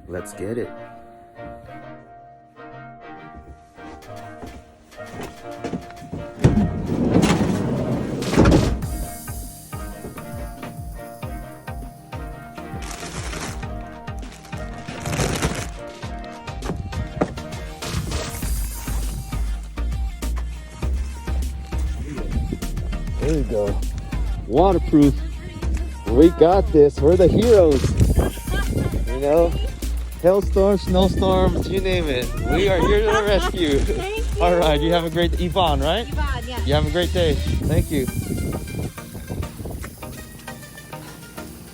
Let's get it. There you go. Waterproof. We got this. We're the heroes. You know, hailstorm, snowstorms, you name it. We are here to the rescue. Thank you. All right. You have a great Yvonne, right? Yvonne, yeah. You have a great day. Thank you.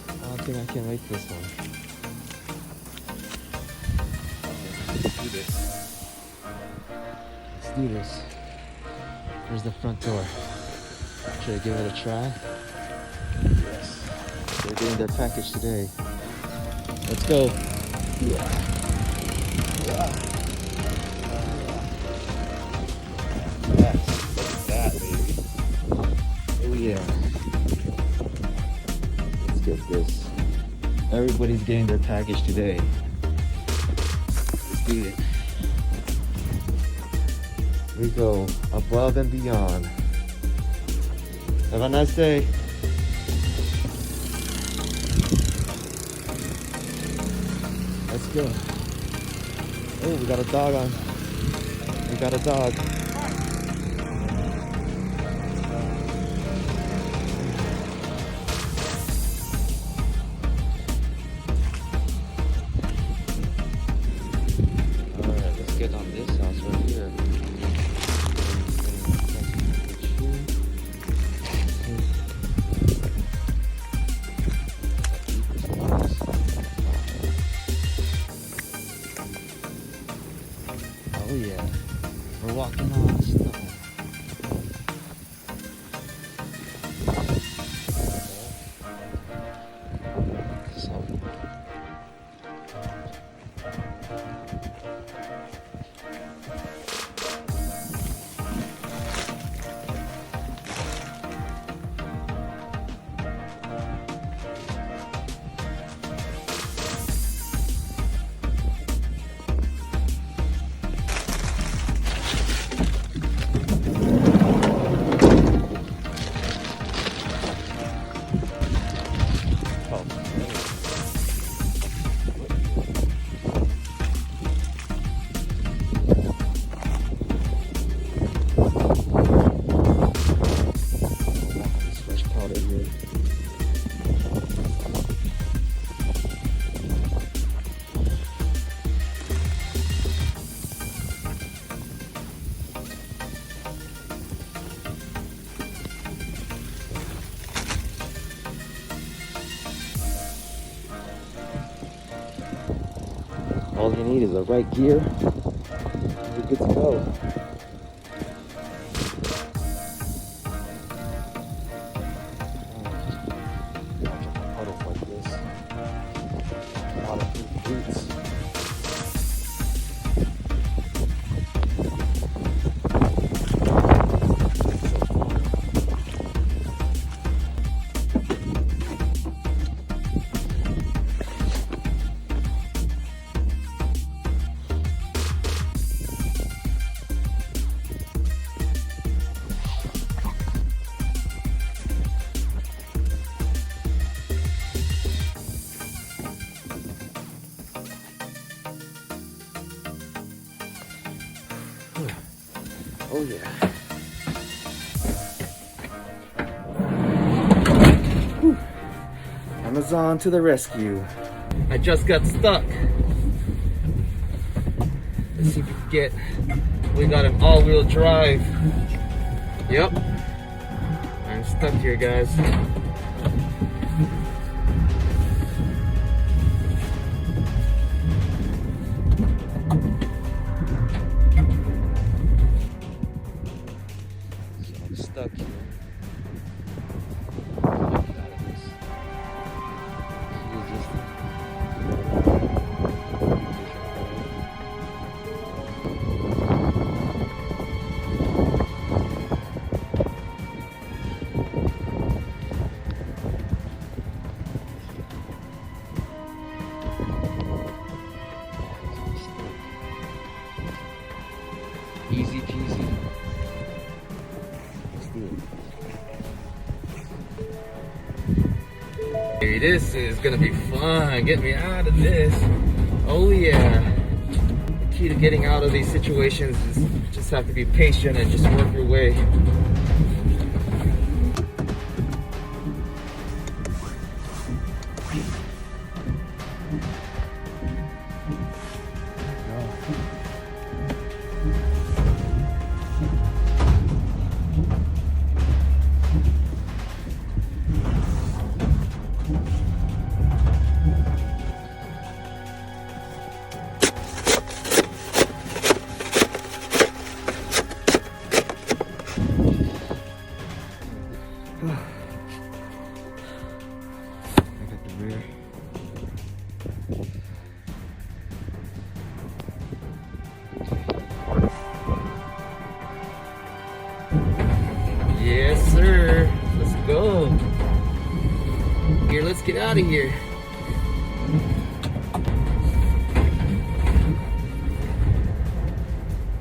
I don't think I can make this one. Let's do this. Let's do this. Here's the front door. Should I give it a try? Yes. They're getting their package today. Let's go. Yes, look at that, baby. Oh yeah. Let's get this. Everybody's getting their package today. Let's do it. We go above and beyond. Have a nice day. Let's go. Oh, we got a dog on. We got a dog. Alright, let's get on this house right here. Oh yeah, we're walking on snow. So. All you need is the right gear, and you're good to go. Puddles like this. Waterproof boots. Oh yeah. Whew. Amazon to the rescue. I just got stuck. Let's see if we can get. We got an all-wheel drive. Yep. I'm stuck here, guys. Stuck here. this is gonna be fun. Get me out of this. Oh yeah. The key to getting out of these situations is just have to be patient and just work your way. I got the rear. Yes, sir. Let's go. Here, let's get out of here.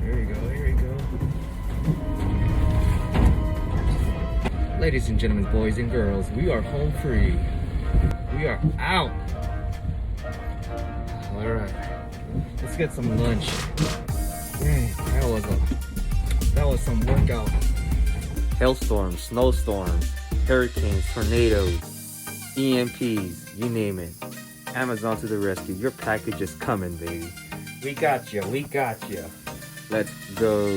Here we go, here we go. Ladies and gentlemen, boys and girls, we are home free. We are out. All right, let's get some lunch. Dang, that was some workout. Hailstorms, snowstorms, hurricanes, tornadoes, EMPs, you name it. Amazon to the rescue. Your package is coming, baby. We got you. We got you. Let's go.